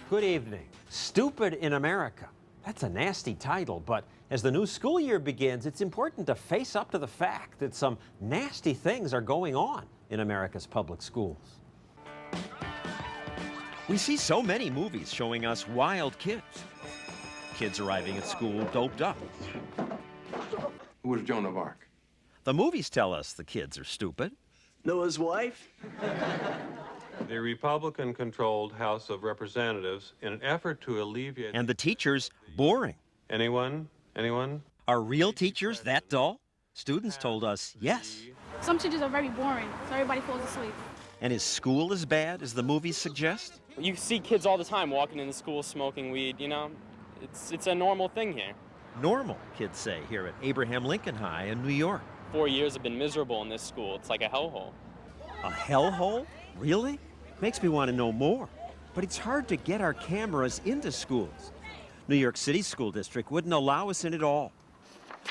Good evening. Stupid in America. That's a nasty title, but as the new school year begins, it's important to face up to the fact that some nasty things are going on in America's public schools. We see so many movies showing us wild kids. Kids arriving at school doped up. Who was Joan of Arc? The movies tell us the kids are stupid. Noah's wife? The Republican-controlled House of Representatives, in an effort to alleviate... And the teachers, boring. Anyone? Anyone? Are real teachers that dull? Students told us yes. Some teachers are very boring, so everybody falls asleep. And is school as bad as the movies suggest? You see kids all the time walking into school smoking weed, you know? It's a normal thing here. Normal, kids say here at Abraham Lincoln High in New York. 4 years have been miserable in this school. It's like a hellhole. A hellhole? Really? Makes me want to know more. But it's hard to get our cameras into schools. New York City's school district wouldn't allow us in at all.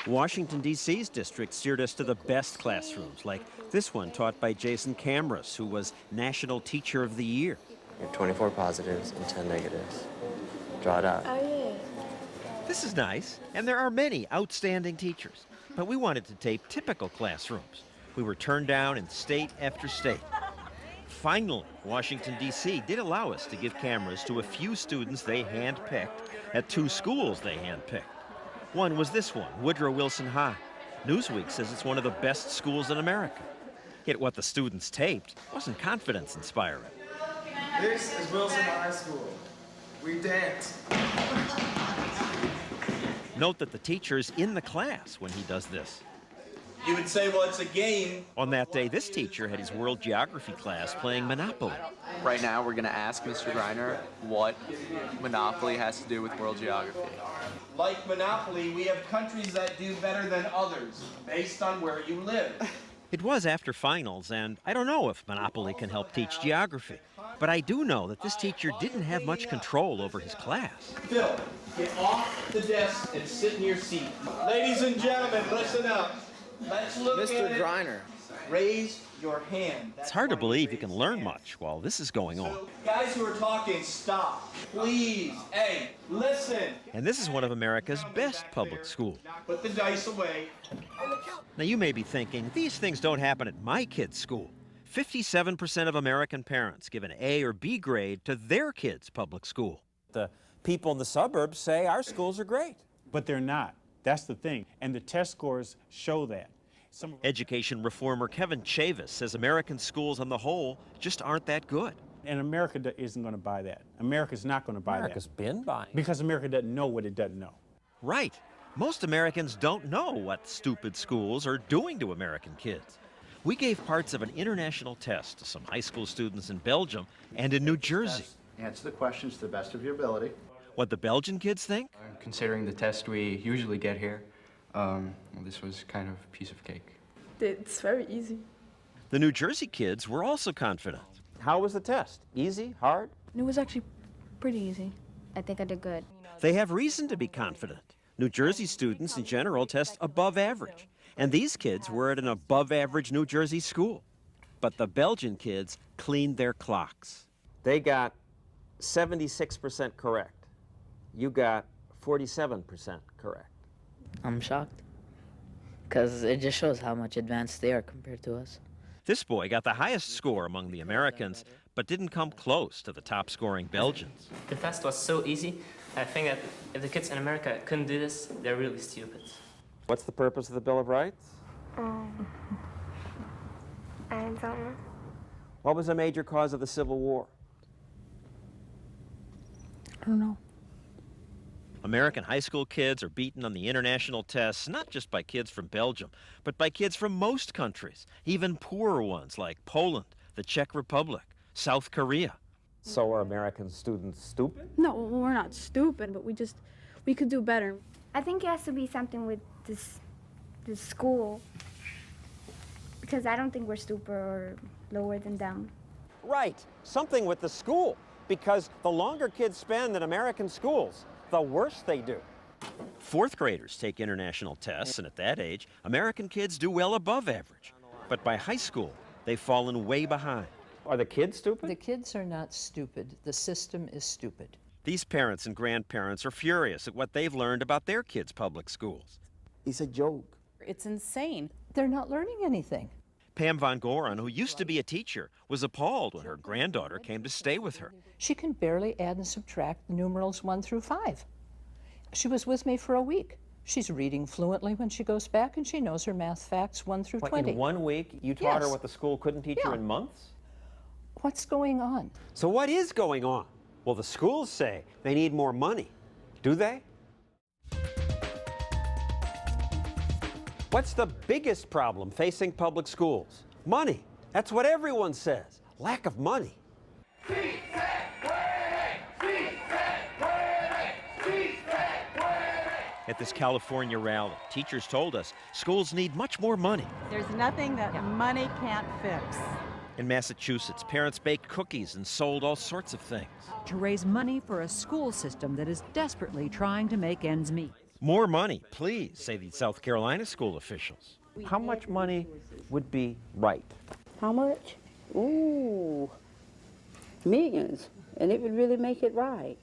Washington, D.C.'s district steered us to the best classrooms, like this one taught by Jason Camrus, who was National Teacher of the Year. You have 24 positives and 10 negatives. Draw it out. Oh, yeah. This is nice, and there are many outstanding teachers. But we wanted to tape typical classrooms. We were turned down in state after state. Finally, Washington, D.C. did allow us to give cameras to a few students they handpicked at 2 schools they handpicked. One was this one, Woodrow Wilson High. Newsweek says it's one of the best schools in America. Yet what the students taped wasn't confidence-inspiring. This is Wilson High School. We dance. Note that the teacher's in the class when he does this. You would say, well, it's a game. On that day, this teacher had his world geography class playing Monopoly. Right now, we're going to ask Mr. Greiner what Monopoly has to do with world geography. Like Monopoly, we have countries that do better than others, based on where you live. It was after finals, and I don't know if Monopoly can help teach geography. But I do know that this teacher didn't have much control over his class. Phil, get off the desk and sit in your seat. Ladies and gentlemen, listen up. Let's look at it. Mr. Greiner. Raise your hand. It's hard to believe you can learn much while this is going on. So, guys who are talking, stop. Please. Hey, listen. And this is one of America's best public schools. Put the dice away. Now you may be thinking, these things don't happen at my kid's school. 57% of American parents give an A or B grade to their kid's public school. The people in the suburbs say our schools are great. But they're not. That's the thing. And the test scores show that. Education reformer Kevin Chavis says American schools on the whole just aren't that good. And America isn't going to buy that. America's not going to buy America's that. been buying. Because America doesn't know what it doesn't know. Right. Most Americans don't know what stupid schools are doing to American kids. We gave parts of an international test to some high school students in Belgium and in New Jersey. Answer the questions to the best of your ability. What the Belgian kids think? Considering the test we usually get here, this was kind of a piece of cake. It's very easy. The New Jersey kids were also confident. How was the test? Easy? Hard? It was actually pretty easy. I think I did good. They have reason to be confident. New Jersey students in general test above average, and these kids were at an above average New Jersey school. But the Belgian kids cleaned their clocks. They got 76% correct. You got 47% correct. I'm shocked, because it just shows how much advanced they are compared to us. This boy got the highest score among the Americans, but didn't come close to the top-scoring Belgians. The test was so easy. I think that if the kids in America couldn't do this, they're really stupid. What's the purpose of the Bill of Rights? I don't know. What was a major cause of the Civil War? I don't know. American high school kids are beaten on the international tests, not just by kids from Belgium, but by kids from most countries, even poorer ones like Poland, the Czech Republic, South Korea. So are American students stupid? No, we're not stupid, but we could do better. I think it has to be something with this school, because I don't think we're stupid or lower than them. Right, something with the school, because the longer kids spend in American schools, the worse they do. Fourth graders take international tests, and at that age, American kids do well above average. But by high school, they've fallen way behind. Are the kids stupid? The kids are not stupid. The system is stupid. These parents and grandparents are furious at what they've learned about their kids' public schools. It's a joke. It's insane. They're not learning anything. Pam Von Goren, who used to be a teacher, was appalled when her granddaughter came to stay with her. She can barely add and subtract the numerals 1 through 5. She was with me for a week. She's reading fluently when she goes back, and she knows her math facts 1 through 20. In 1 week, you taught her Yes. what the school couldn't teach her in months? What's going on? So what is going on? Well, the schools say they need more money. Do they? What's the biggest problem facing public schools? Money. That's what everyone says. Lack of money. At this California rally, teachers told us schools need much more money. There's nothing that money can't fix. In Massachusetts, parents baked cookies and sold all sorts of things. To raise money for a school system that is desperately trying to make ends meet. More money, please, say the South Carolina school officials. How much money would be right? How much? Ooh, millions. And it would really make it right.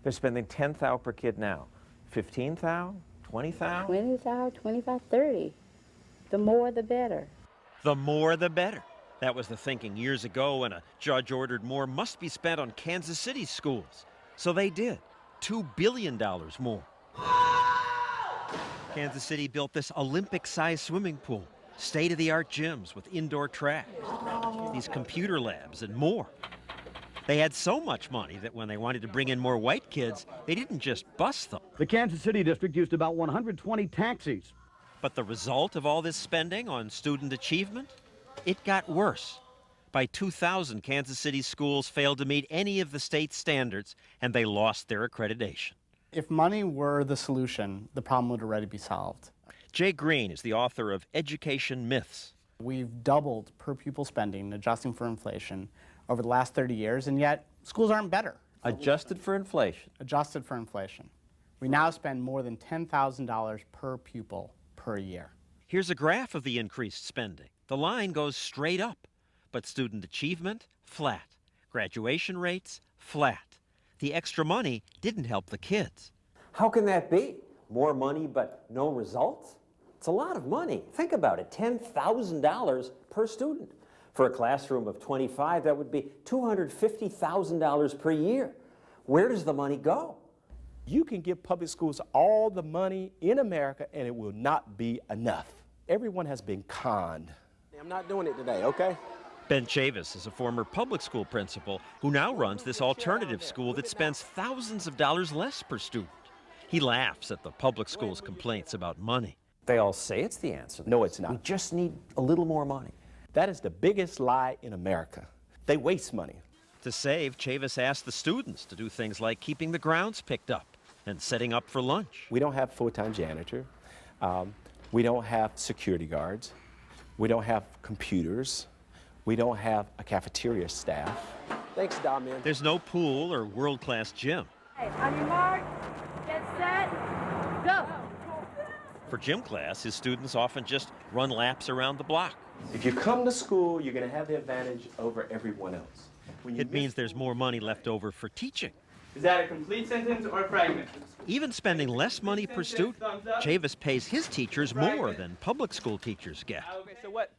They're spending $10,000 per kid now. $15,000? $20,000? 20,000, 25, 30. The more, the better. The more, the better. That was the thinking years ago when a judge ordered more must be spent on Kansas City schools. So they did. $2 billion more. Kansas City built this Olympic-sized swimming pool, state-of-the-art gyms with indoor track, these computer labs, and more. They had so much money that when they wanted to bring in more white kids, they didn't just bus them. The Kansas City district used about 120 taxis. But the result of all this spending on student achievement? It got worse. By 2000, Kansas City schools failed to meet any of the state standards, and they lost their accreditation. If money were the solution, the problem would already be solved. Jay Green is the author of Education Myths. We've doubled per pupil spending, adjusting for inflation, over the last 30 years, and yet schools aren't better. Adjusted for inflation? Adjusted for inflation. We now spend more than $10,000 per pupil per year. Here's a graph of the increased spending. The line goes straight up, but student achievement, flat. Graduation rates, flat. The extra money didn't help the kids. How can that be? More money but no results? It's a lot of money. Think about it, $10,000 per student. For a classroom of 25, that would be $250,000 per year. Where does the money go? You can give public schools all the money in America and it will not be enough. Everyone has been conned. I'm not doing it today, okay? Ben Chavis is a former public school principal who now runs this alternative school that spends thousands of dollars less per student. He laughs at the public school's complaints about money. They all say it's the answer. No, it's not. We just need a little more money. That is the biggest lie in America. They waste money. To save, Chavis asked the students to do things like keeping the grounds picked up and setting up for lunch. We don't have full-time janitor. We don't have security guards. We don't have computers. We don't have a cafeteria staff. Thanks, Damian. There's no pool or world-class gym. Hey, on your mark, get set, go. For gym class, his students often just run laps around the block. If you come to school, you're going to have the advantage over everyone else. It means there's more money left over for teaching. Is that a complete sentence or a fragment? Even spending less money per student, Chavis pays his teachers more than public school teachers get.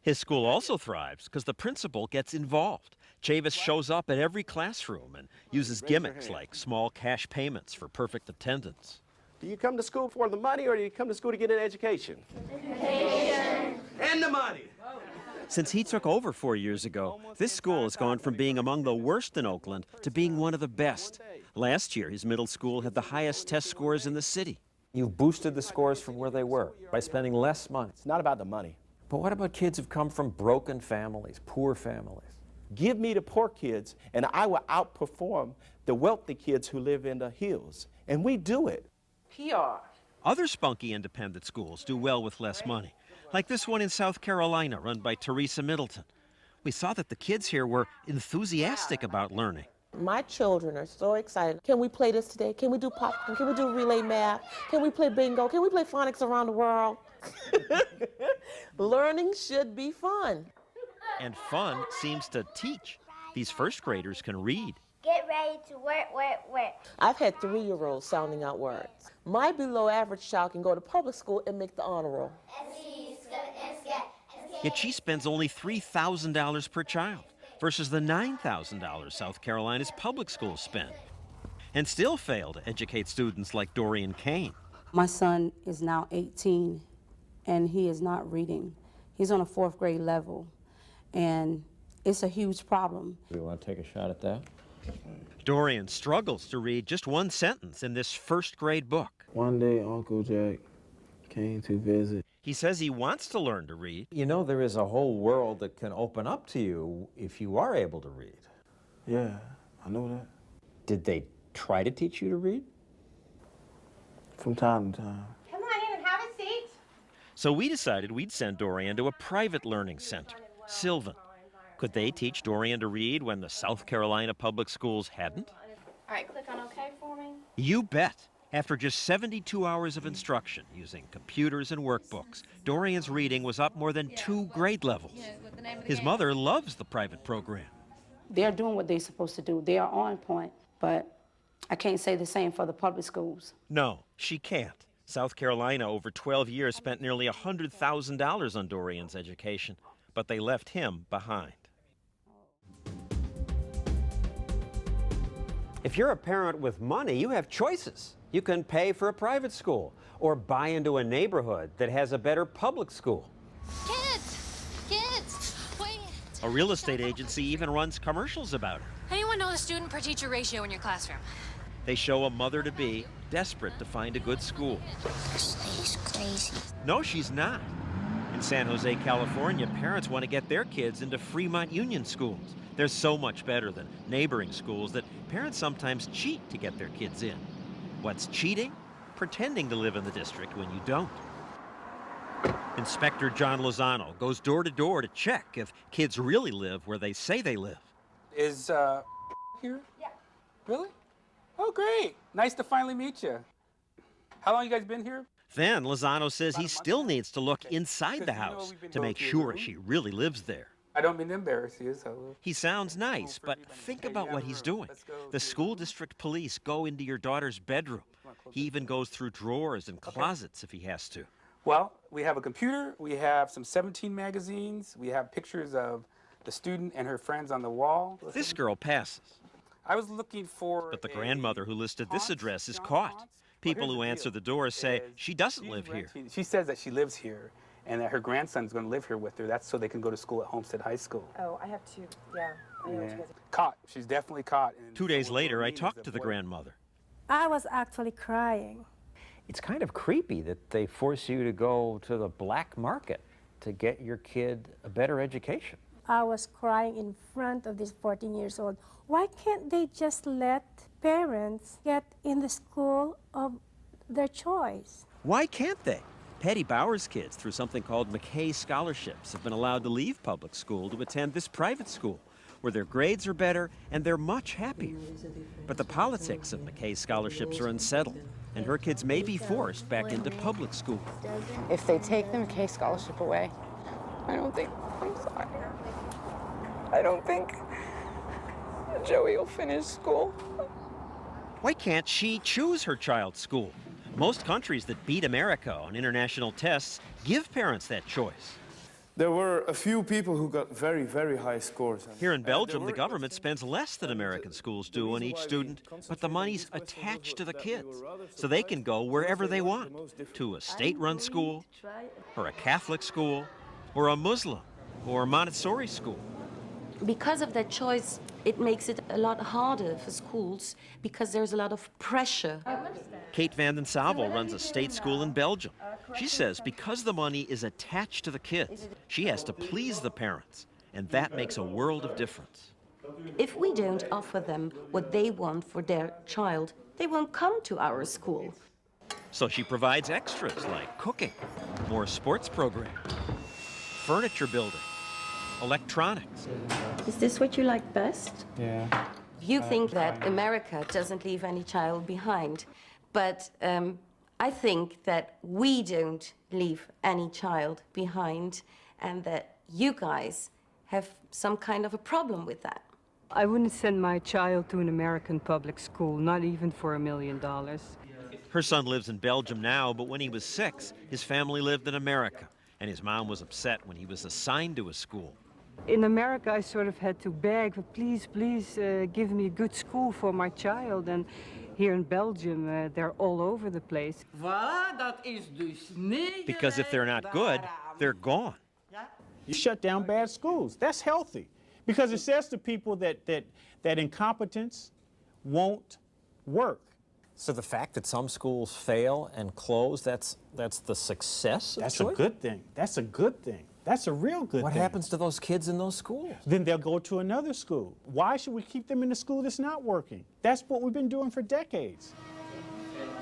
His school also thrives because the principal gets involved. Chavis shows up at every classroom and uses gimmicks like small cash payments for perfect attendance. Do you come to school for the money or do you come to school to get an education? Education. And the money. Since he took over 4 years ago, this school has gone from being among the worst in Oakland to being one of the best. Last year, his middle school had the highest test scores in the city. You've boosted the scores from where they were by spending less money. It's not about the money. But what about kids who've come from broken families, poor families? Give me the poor kids, and I will outperform the wealthy kids who live in the hills. And we do it. PR. Other spunky independent schools do well with less money, like this one in South Carolina run by Teresa Middleton. We saw that the kids here were enthusiastic about learning. My children are so excited. Can we play this today? Can we do popcorn? Can we do relay math? Can we play bingo? Can we play phonics around the world? Learning should be fun. And fun seems to teach. These first graders can read. Get ready to work. I've had 3-year-olds sounding out words. My below average child can go to public school and make the honor roll. Yet she spends only $3,000 per child versus the $9,000 South Carolina's public schools spend, and still fail to educate students like Dorian Kane. My son is now 18, and he is not reading. He's on a 4th grade level, and it's a huge problem. Do you want to take a shot at that? Dorian struggles to read just one sentence in this 1st grade book. One day, Uncle Jack came to visit. He says he wants to learn to read. You know, there is a whole world that can open up to you if you are able to read. Yeah, I know that. Did they try to teach you to read? From time to time. Come on in and have a seat. So we decided we'd send Dorian to a private learning center, Sylvan. Could they teach Dorian to read when the South Carolina public schools hadn't? All right, click on OK for me. You bet. After just 72 hours of instruction using computers and workbooks, Dorian's reading was up more than 2 grade levels. His mother loves the private program. They're doing what they're supposed to do. They are on point, but I can't say the same for the public schools. No, she can't. South Carolina, over 12 years, spent nearly $100,000 on Dorian's education, but they left him behind. If you're a parent with money, you have choices. You can pay for a private school or buy into a neighborhood that has a better public school. Kids, wait. A real estate agency even runs commercials about her. Anyone know the student per teacher ratio in your classroom? They show a mother-to-be desperate to find a good school. This lady's crazy. No, she's not. In San Jose, California, parents want to get their kids into Fremont Union schools. They're so much better than neighboring schools that parents sometimes cheat to get their kids in. What's cheating? Pretending to live in the district when you don't. Inspector John Lozano goes door to door to check if kids really live where they say they live. Is here? Yeah. Really? Oh, great. Nice to finally meet you. How long you guys been here? Then Lozano says he still needs to look inside the house to make sure she really lives there. I don't mean to embarrass you, so. He sounds nice, but think about what he's doing. The school district police go into your daughter's bedroom. He even goes through drawers and closets if he has to. Well, we have a computer, we have some 17 magazines, we have pictures of the student and her friends on the wall. This girl passes. I was looking for But the grandmother who listed this address is caught. People who answer the door say she doesn't live here. She says that she lives here and that her grandson's going to live here with her. That's so they can go to school at Homestead High School. Oh, I have to, yeah. I know what you guys are. Caught. She's definitely caught. 2 days later, I talked to the grandmother. I was actually crying. It's kind of creepy that they force you to go to the black market to get your kid a better education. I was crying in front of this 14 years old. Why can't they just let parents get in the school of their choice? Why can't they? Patty Bauer's kids, through something called McKay Scholarships, have been allowed to leave public school to attend this private school, where their grades are better and they're much happier. But the politics of McKay Scholarships are unsettled, and her kids may be forced back into public school. If they take the McKay Scholarship away, I'm sorry. I don't think Joey will finish school. Why can't she choose her child's school? Most countries that beat America on international tests give parents that choice. There were a few people who got very, very high scores. Here in Belgium, the government spends less than American schools do on each student, but the money's attached to the kids, so they can go wherever they want, to a state-run school, or a Catholic school, or a Muslim, or a Montessori school. Because of that choice, it makes it a lot harder for schools because there's a lot of pressure. Kate van den Savel runs a state school in Belgium. She says because the money is attached to the kids, she has to please the parents, and that makes a world of difference. If we don't offer them what they want for their child, they won't come to our school. So she provides extras like cooking, more sports programs, furniture building, electronics. Is this what you like best? Yeah. You think that America doesn't leave any child behind, but I think that we don't leave any child behind and that you guys have some kind of a problem with that. I wouldn't send my child to an American public school, not even for $1 million. Her son lives in Belgium now, but when he was 6, his family lived in America, and his mom was upset when he was assigned to a school. In America, I sort of had to beg, please, please give me a good school for my child. And here in Belgium, they're all over the place. Because if they're not good, they're gone. You shut down bad schools. That's healthy. Because it says to people that incompetence won't work. So the fact that some schools fail and close, that's the success of That's choice? a good thing. That's a good thing. That's a real good What thing. happens to those kids in those schools? Then they'll go to another school. Why should we keep them in a school that's not working? That's what we've been doing for decades.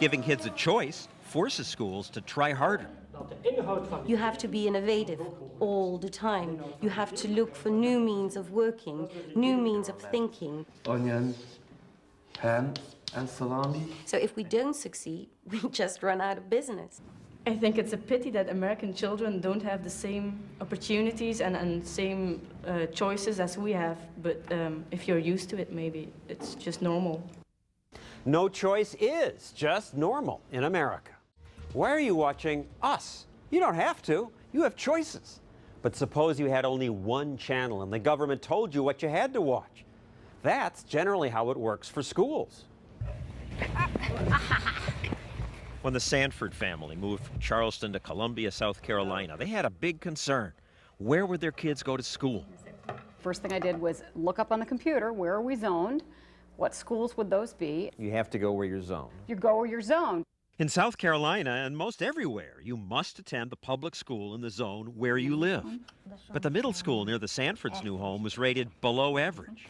Giving kids a choice forces schools to try harder. You have to be innovative all the time. You have to look for new means of working, new means of thinking. Onions, ham, and salami. So if we don't succeed, we just run out of business. I think it's a pity that American children don't have the same opportunities and same choices as we have. But if you're used to it, maybe it's just normal. No choice is just normal in America. Why are you watching us? You don't have to. You have choices. But suppose you had only one channel and the government told you what you had to watch. That's generally how it works for schools. When the Sanford family moved from Charleston to Columbia, South Carolina, they had a big concern. Where would their kids go to school? First thing I did was look up on the computer, where are we zoned? What schools would those be? You have to go where you're zoned. You go where you're zoned. In South Carolina and most everywhere, you must attend the public school in the zone where you live. But the middle school near the Sanford's new home was rated below average.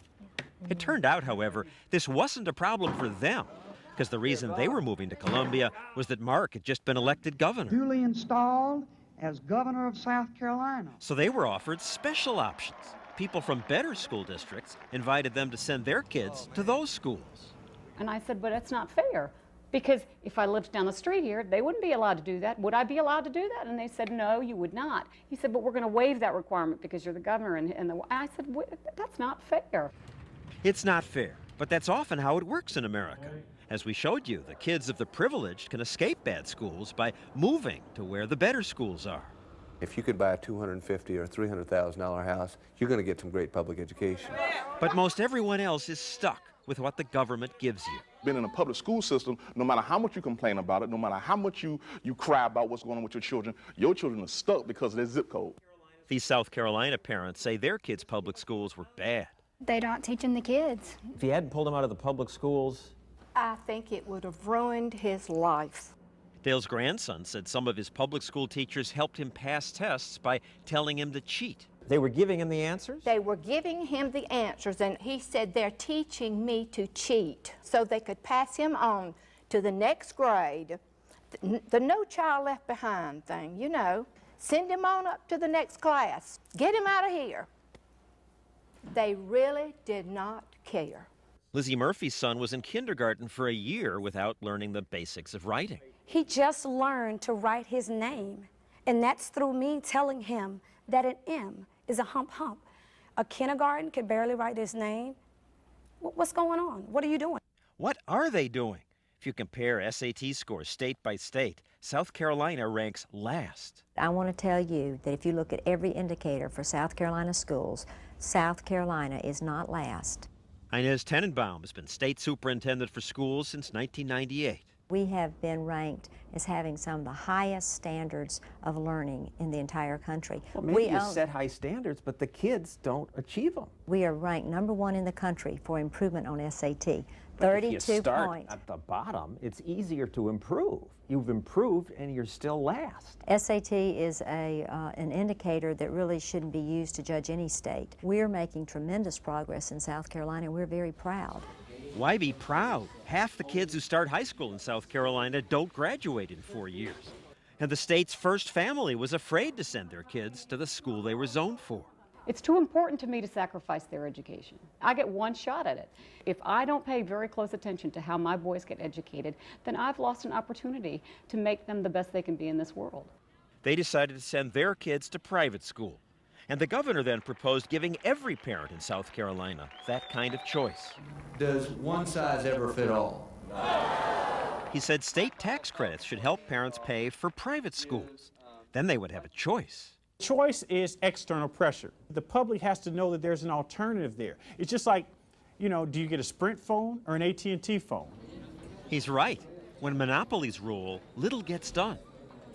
It turned out, however, this wasn't a problem for them, because the reason they were moving to Columbia was that Mark had just been elected governor. Duly installed as governor of South Carolina. So they were offered special options. People from better school districts invited them to send their kids to those schools. And I said, but that's not fair. Because if I lived down the street here, they wouldn't be allowed to do that. Would I be allowed to do that? And they said, no, you would not. He said, but we're going to waive that requirement because you're the governor. And I said, that's not fair. It's not fair, but that's often how it works in America. As we showed you, the kids of the privileged can escape bad schools by moving to where the better schools are. If you could buy a $250,000 or $300,000 house, you're going to get some great public education. But most everyone else is stuck with what the government gives you. Been in a public school system, no matter how much you complain about it, no matter how much you cry about what's going on with your children are stuck because of their zip code. These South Carolina parents say their kids' public schools were bad. They're not teaching the kids. If you hadn't pulled him out of the public schools, I think it would have ruined his life. Dale's grandson said some of his public school teachers helped him pass tests by telling him to cheat. they were giving him the answers? They were giving him the answers, and he said, they're teaching me to cheat so they could pass him on to the next grade. The No Child Left Behind thing, you know. Send him on up to the next class. Get him out of here. They really did not care. Lizzie Murphy's son was in kindergarten for a year without learning the basics of writing. He just learned to write his name, and that's through me telling him that an M is a hump hump. A kindergarten could barely write his name. What's going on? What are you doing? What are they doing? If you compare SAT scores state by state, South Carolina ranks last. I want to tell you that if you look at every indicator for South Carolina schools, South Carolina is not last. Inez Tenenbaum has been state superintendent for schools since 1998. We have been ranked as having some of the highest standards of learning in the entire country. Well, maybe you set high standards, but the kids don't achieve them. We are ranked #1 in the country for improvement on SAT. But 32 if you start points. at the bottom, it's easier to improve. You've improved and you're still last. SAT is an indicator that really shouldn't be used to judge any state. We're making tremendous progress in South Carolina, and we're very proud. Why be proud? Half the kids who start high school in South Carolina don't graduate in 4 years. And the state's first family was afraid to send their kids to the school they were zoned for. It's too important to me to sacrifice their education. I get one shot at it. If I don't pay very close attention to how my boys get educated, then I've lost an opportunity to make them the best they can be in this world. They decided to send their kids to private school. And the governor then proposed giving every parent in South Carolina that kind of choice. Does one size ever fit all? He said state tax credits should help parents pay for private schools. Then they would have a choice. Choice is external pressure. The public has to know that there's an alternative there. It's just like, you know, do you get a Sprint phone or an AT&T phone? He's right. When monopolies rule, little gets done.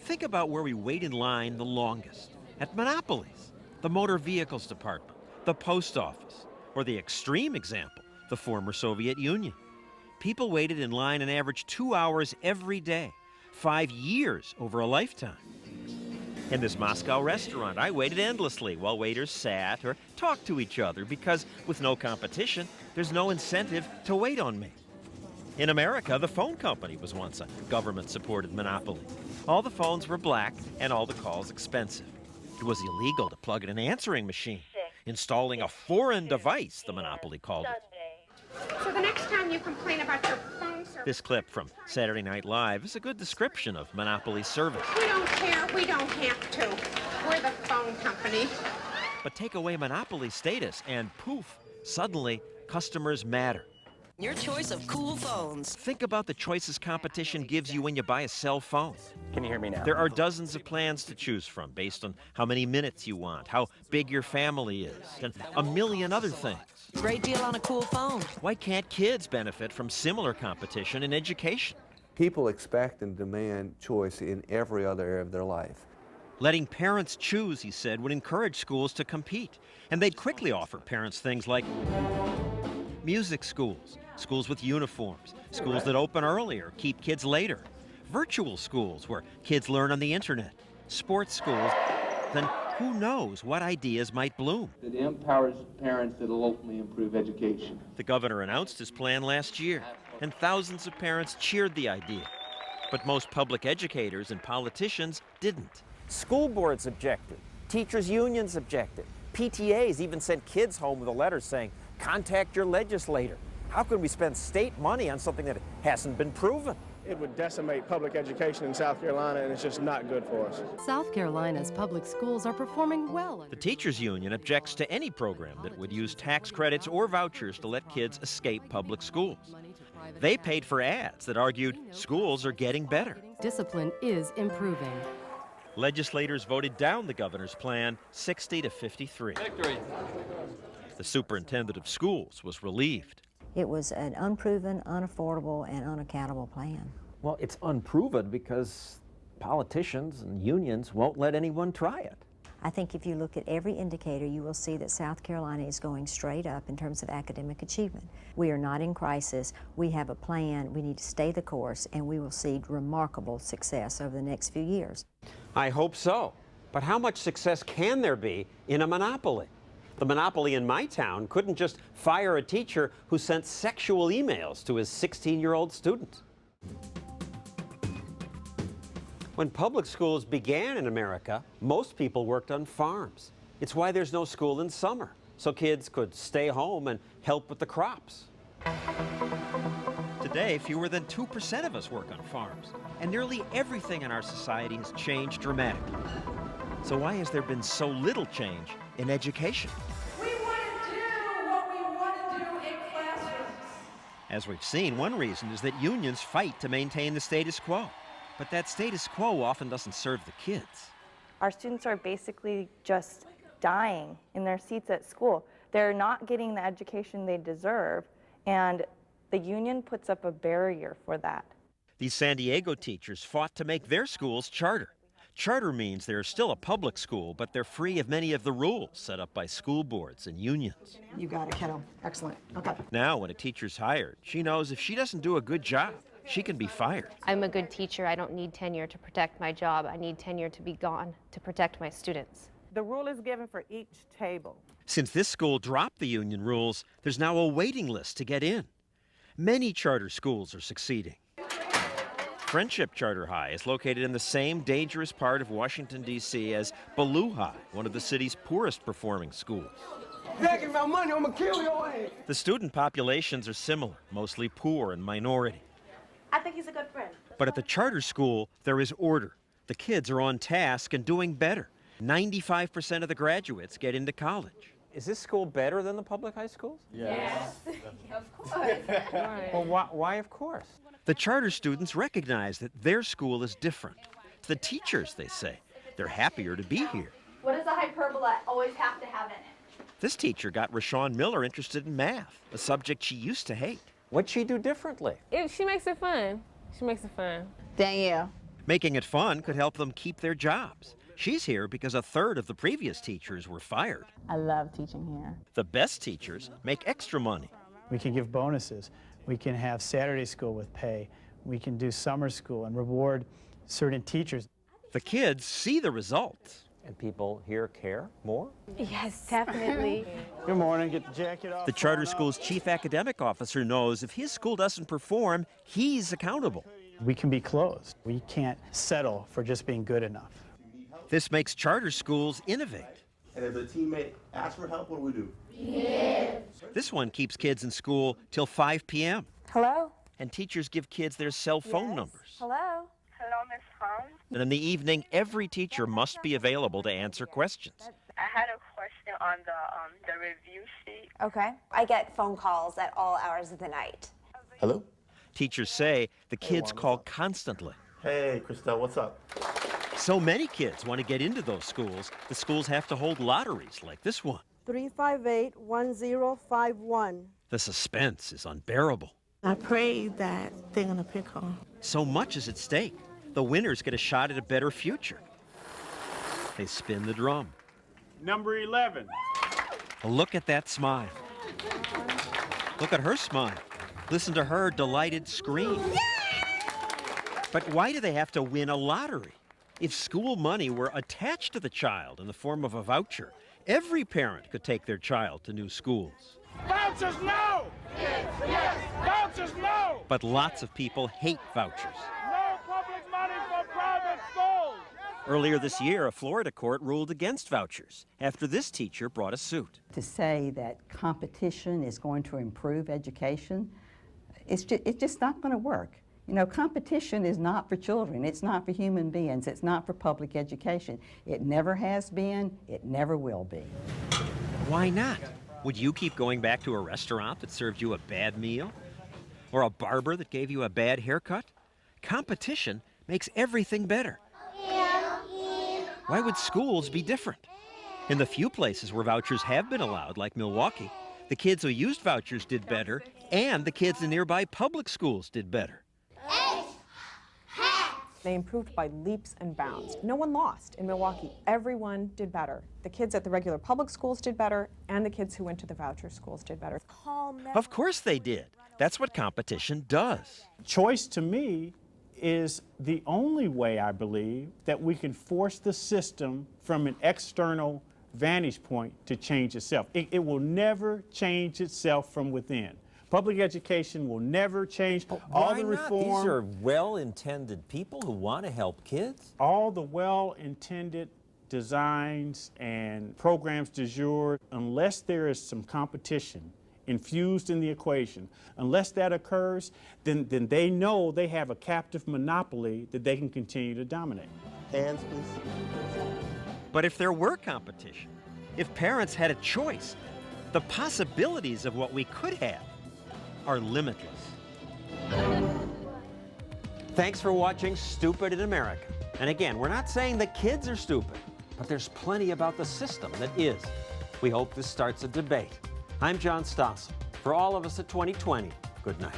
Think about where we wait in line the longest. At Monopolies, the motor vehicles department, the post office, or the extreme example, the former Soviet Union. People waited in line an average 2 hours every day, 5 years over a lifetime. In this Moscow restaurant, I waited endlessly while waiters sat or talked to each other because with no competition, there's no incentive to wait on me. In America, the phone company was once a government-supported monopoly. All the phones were black and all the calls expensive. It was illegal to plug in an answering machine. Installing a foreign device, the monopoly called it. So the next time you complain about your phone service... This clip from Saturday Night Live is a good description of Monopoly's service. We don't care. We don't have to. We're the phone company. But take away Monopoly's status and poof, suddenly customers matter. Your choice of cool phones. Think about the choices competition gives you when you buy a cell phone. Can you hear me now? There are dozens of plans to choose from based on how many minutes you want, how big your family is, and a million other things. Great deal on a cool phone. Why can't kids benefit from similar competition in education? People expect and demand choice in every other area of their life. Letting parents choose, he said, would encourage schools to compete. And they'd quickly offer parents things like music schools, schools with uniforms, schools that open earlier, keep kids later, virtual schools where kids learn on the internet, sports schools, then who knows what ideas might bloom. It empowers parents that will ultimately improve education. The governor announced his plan last year, and thousands of parents cheered the idea. But most public educators and politicians didn't. School boards objected. Teachers' unions objected. PTAs even sent kids home with a letter saying, contact your legislator. How can we spend state money on something that hasn't been proven? It would decimate public education in South Carolina, and it's just not good for us. South Carolina's public schools are performing well. The teachers' union objects to any program that would use tax credits or vouchers to let kids escape public schools. They paid for ads that argued schools are getting better. Discipline is improving. Legislators voted down the governor's plan 60 to 53. Victory. The superintendent of schools was relieved. It was an unproven, unaffordable, and unaccountable plan. Well, it's unproven because politicians and unions won't let anyone try it. I think if you look at every indicator, you will see that South Carolina is going straight up in terms of academic achievement. We are not in crisis. We have a plan. We need to stay the course, and we will see remarkable success over the next few years. I hope so. But how much success can there be in a monopoly? The monopoly in my town couldn't just fire a teacher who sent sexual emails to his 16-year-old student. When public schools began in America, most people worked on farms. It's why there's no school in summer, so kids could stay home and help with the crops. Today, fewer than 2% of us work on farms, and nearly everything in our society has changed dramatically. So why has there been so little change in education? We want to do what we want to do in classrooms. As we've seen, one reason is that unions fight to maintain the status quo. But that status quo often doesn't serve the kids. Our students are basically just dying in their seats at school. They're not getting the education they deserve, and the union puts up a barrier for that. These San Diego teachers fought to make their schools charter. Charter means they're still a public school, but they're free of many of the rules set up by school boards and unions. You got it, kiddo. Excellent. Okay. Now, when a teacher's hired, she knows if she doesn't do a good job, she can be fired. I'm a good teacher. I don't need tenure to protect my job. I need tenure to be gone to protect my students. The rule is given for each table. Since this school dropped the union rules, there's now a waiting list to get in. Many charter schools are succeeding. Friendship Charter High is located in the same dangerous part of Washington, D.C. as Ballou High, one of the city's poorest performing schools. Begging my money, I'm gonna kill your ass. The student populations are similar, mostly poor and minority. I think he's a good friend. But at the charter school, there is order. The kids are on task and doing better. 95% of the graduates get into college. Is this school better than the public high schools? Yes. Of course. Well, why of course? The charter students recognize that their school is different. It's the teachers, they say. They're happier to be here. What does the hyperbola always have to have in it? This teacher got Rashawn Miller interested in math, a subject she used to hate. What'd she do differently? She makes it fun. She makes it fun. Danielle. Making it fun could help them keep their jobs. She's here because a third of the previous teachers were fired. I love teaching here. The best teachers make extra money. We can give bonuses. We can have Saturday school with pay. We can do summer school and reward certain teachers. The kids see the results. And people here care more? Yes, definitely. Good morning. Get the jacket off. The charter school's chief academic officer knows if his school doesn't perform, he's accountable. We can be closed. We can't settle for just being good enough. This makes charter schools innovate. And if a teammate asks for help, what do we do? Yes. This one keeps kids in school till 5 p.m. Hello? And teachers give kids their cell phone numbers. Hello? Hello, Miss Holmes. And in the evening, every teacher must be available to answer questions. I had a question on the review sheet. Okay. I get phone calls at all hours of the night. Hello? Teachers say the kids call constantly. Hey, Christelle, what's up? So many kids want to get into those schools, the schools have to hold lotteries like this one. 358-1051. The suspense is unbearable. I pray that they're going to pick on. So much is at stake. The winners get a shot at a better future. They spin the drum. Number 11. Look at that smile. Look at her smile. Listen to her delighted scream. But why do they have to win a lottery? If school money were attached to the child in the form of a voucher, every parent could take their child to new schools. Vouchers, no! Yes! Vouchers, no! But lots of people hate vouchers. No public money for private schools! Earlier this year, a Florida court ruled against vouchers after this teacher brought a suit. To say that competition is going to improve education, it's just not going to work. You know, competition is not for children. It's not for human beings. It's not for public education. It never has been. It never will be. Why not? Would you keep going back to a restaurant that served you a bad meal? Or a barber that gave you a bad haircut? Competition makes everything better. Why would schools be different? In the few places where vouchers have been allowed, like Milwaukee, the kids who used vouchers did better, and the kids in nearby public schools did better. They improved by leaps and bounds. No one lost in Milwaukee. Everyone did better. The kids at the regular public schools did better, and the kids who went to the voucher schools did better. Of course they did. That's what competition does. Choice, to me, is the only way, I believe, that we can force the system from an external vantage point to change itself. It will never change itself from within. Public education will never change. All the reform. These are well-intended people who want to help kids. All the well-intended designs and programs du jour, unless there is some competition infused in the equation, unless that occurs, then they know they have a captive monopoly that they can continue to dominate. Hands, please. But if there were competition, if parents had a choice, the possibilities of what we could have are limitless. Thanks for watching Stupid in America. And again, we're not saying the kids are stupid, but there's plenty about the system that is. We hope this starts a debate. I'm John Stossel. For all of us at 2020, good night.